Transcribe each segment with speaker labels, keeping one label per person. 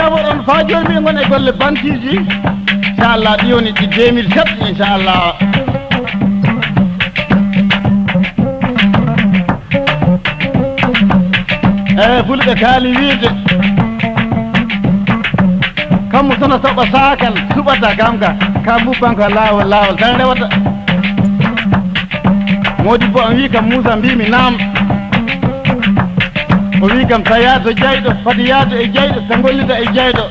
Speaker 1: jafoɗon fa joni min gon e golle bantiji inchallah ɗi woni ɗi 2007 inchallah fulɓe kaali wiide kammo sono toɓa sakal suɓata kam ka mbubban ko lawol lawol tan rewata modi bo on wi kam Moussa mbimi naam o wi kam sa yaado jeyɗo fati yaado e jeyɗo sa gollida e jeyɗo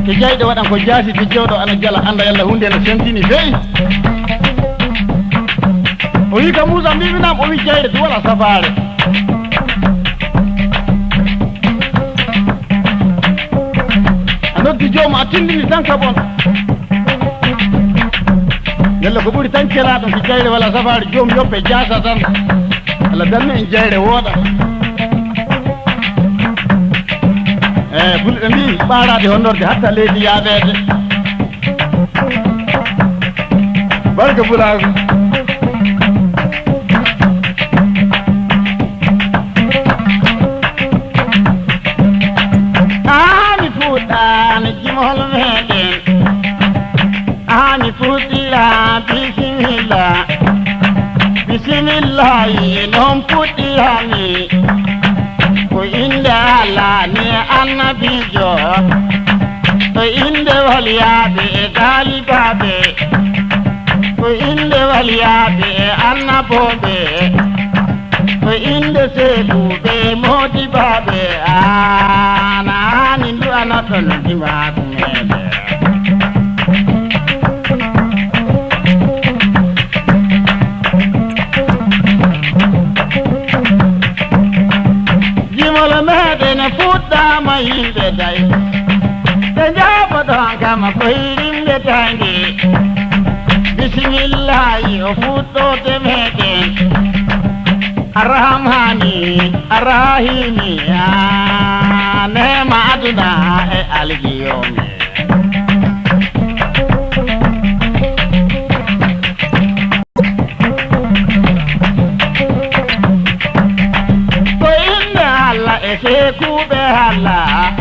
Speaker 1: ke jeyɗo waɗan ko jaasi de jewɗo ana jala anda yalla hunde ne sentini feyi o wi kam Moussa mbimi naam o wi jeyɗo ɗi waɗa safare a noddi joomu a tindini tan kabon yalla ko ɓuri tan celaɗum so jeyre walla safari joom yoppe jaasa tan Allah danno en jeyre wooɗa fulɓe mbi ɓaarade honnorde hatta leydi yaadede barka Bulago mi fuɗɗani jimol meɗen mi fuɗɗira bisimilla bisimillahi non fuɗɗirani ko inde Allah ni annabijo ko inde waliyaɓe e dalibaɓe ko inde waliyaɓe e annaboɓe ko inde seeɗuɓe modibaɓe anani du'anaton dimaku meɗe jimol meɗen fuɗɗama yimɓe day ɓe jaboɗon kama koyrimɓe tayde bisimillahi o fuɗɗode meɗen arrahmani arrahimi nema aduna e algiyomi ko inde Allah e sekuɓe Allah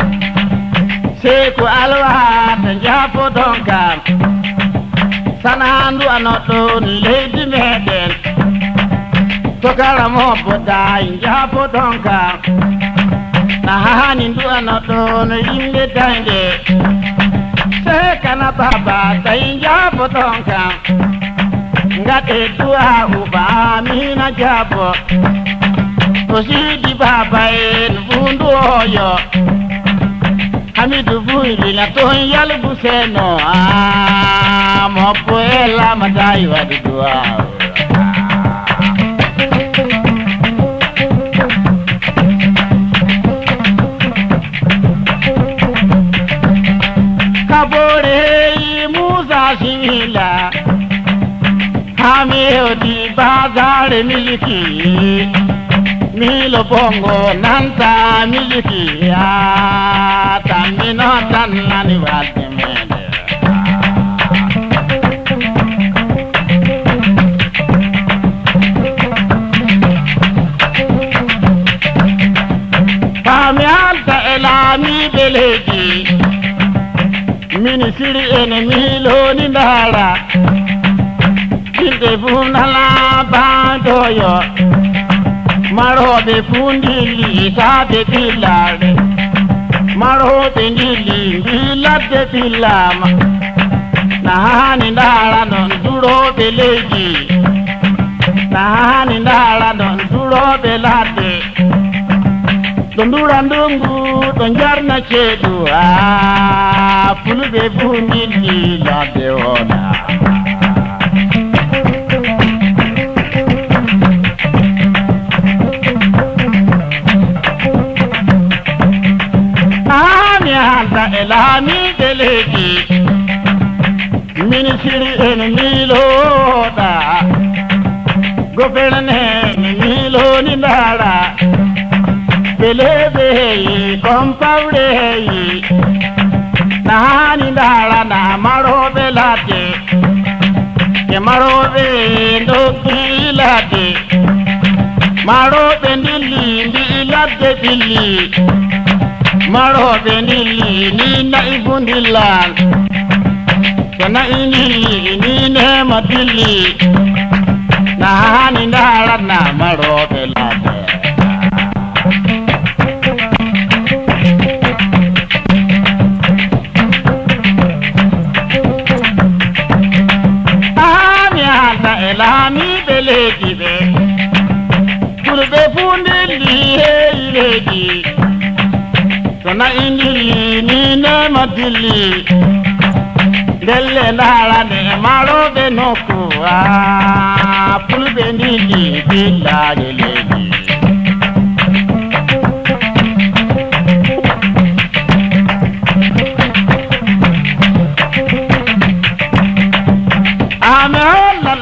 Speaker 1: seku alwata jafoɗon kam sanandu anoɗon leydi meɗen tokara mobbo dayi jafoɗon kam na hani du'anoɗon yimɓe tayde sekana baba tawi jafoɗon kam gaɗe du'a ubamina jabo to sidi baba en fundu oyo Hamidou Bouyilina toon yalgu seno mobbo e lamatayi waɗi du'a kabore Moussa Simila hami hewdi bazare miliki milo bongo nanta miliki tammino tan nani wadde meɗe fami halta e laamiɓe leydi minisiri ene miloni ndara yimɓe fuu nala bandoyo maroɓe fuu ndilli taade billare maroɓe ndilli mbiladde billama na hani ndara non duroɓe leydi na hani ndara non duroɓe ladde ɗo ndura ndungu ɗo jarna ceeɗu fulɓe fuu ndilli ladde oɗa mi halda e laamiɓe leydi minisiri en miiloɗa goferne mi miiloni ndara beleɓe heyi kompawre heyi na hani ndara na maroɓe ladde e maroɓe ndoggi ladde maroɓe ndilli mbi ladde billi maro benili ni na ibundillan sana inili ni ne matili na hani ndara na maro belate ami hata elami belegi be kurbe fundili heilegi sana inili ni ne matili delle ndara ne maro be noku pulbe nili billa gelegi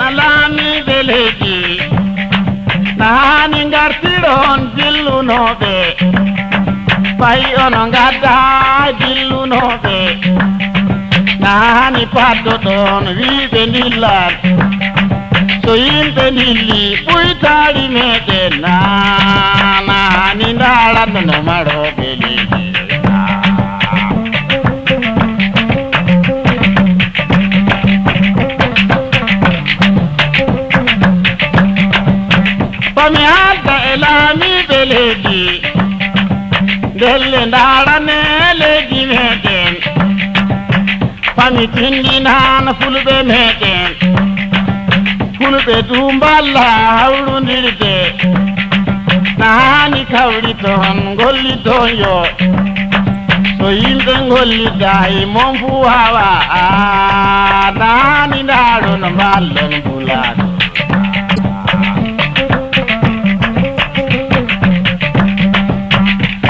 Speaker 1: alami belegi nani ngartiron dillunoɓe fay ono gadda dillunoɓe nani paddo ɗon wiɓe dillat so yimɓe dilli ɓuytari meɗen nani ndaranno maroɓe leydi fami halta elami beledi delle ndarane leydi meɗen fami tindinan fulɓe meɗen fulɓe dumballa hawrudirde nani kawri toon golli toon yo so yimɓe gollida e mon fu hawa nani ndaɗon mballon bulaɗo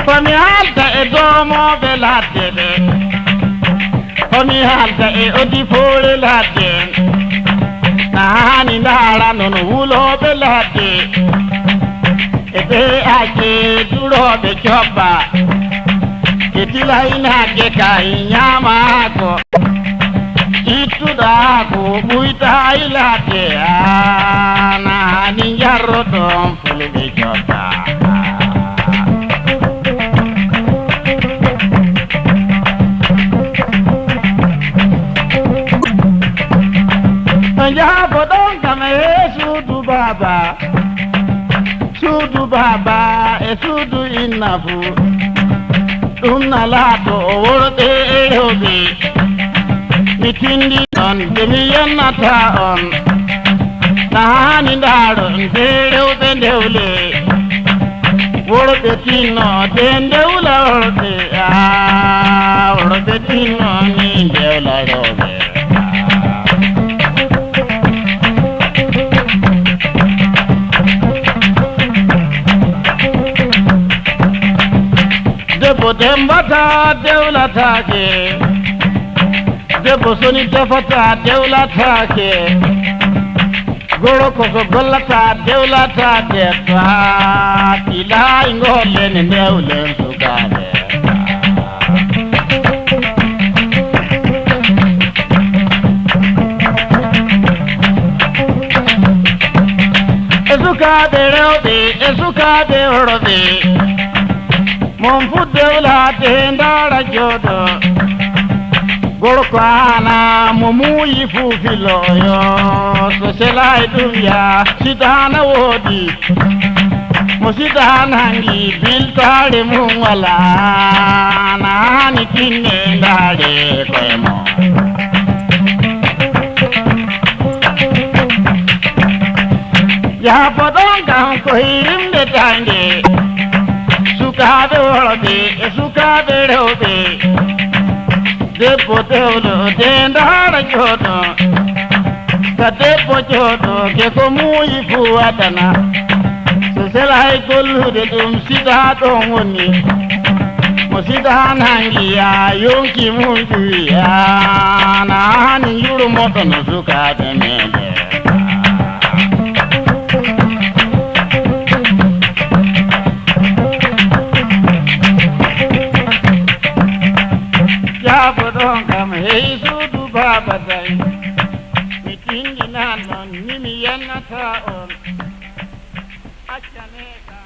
Speaker 1: fami halta e domoɓe ladde ɓe fami halta e odifore ladde nani ndara non wuloɓe ladde e ɓe aje duroɓe cobba e tilaynagge kay ñamako ittuɗa ko ɓuyta e ladde nani jarroɗon fulɓe cobba jabo ɗon kam e suudu baba e suudu inna fu ɗum nalato o worɓe e rewɓe mi tindi on de mi yennata on nahani ndaɗon de rewɓe ndewle worɓe tinno de ndewla worɓe worɓe tinno ni ndewla rewɓe debbo dembata dewlatake debbo soni defata dewlatake goro koko gollata dewlatake ilay gollen ndewlen sukaɓe e sukaɓe rewɓe e sukaɓe worɓe mon fu dewlate ndara joɗo gorko ana mo muuyi fu filoyo so selay ɗum ya sidana woodi mo sidana hangi biltare mum wala nani tinne ndare koye mo yahapoɗon kam ko hirimde tande sukaɓe worɓe e sukaɓe rewɓe debbo dewlo de ndara jooɗo ka debbo jooɗo ke ko muuyi fu waɗana so sela hay gollude ɗum sida ɗon woni mo sida nangi ya yonki mum ƴuwiya nani yurmoɗo no sukaɓe meɗen ɗon kam hey suudu baba day mi tindinan noon mimi yennata on accane ka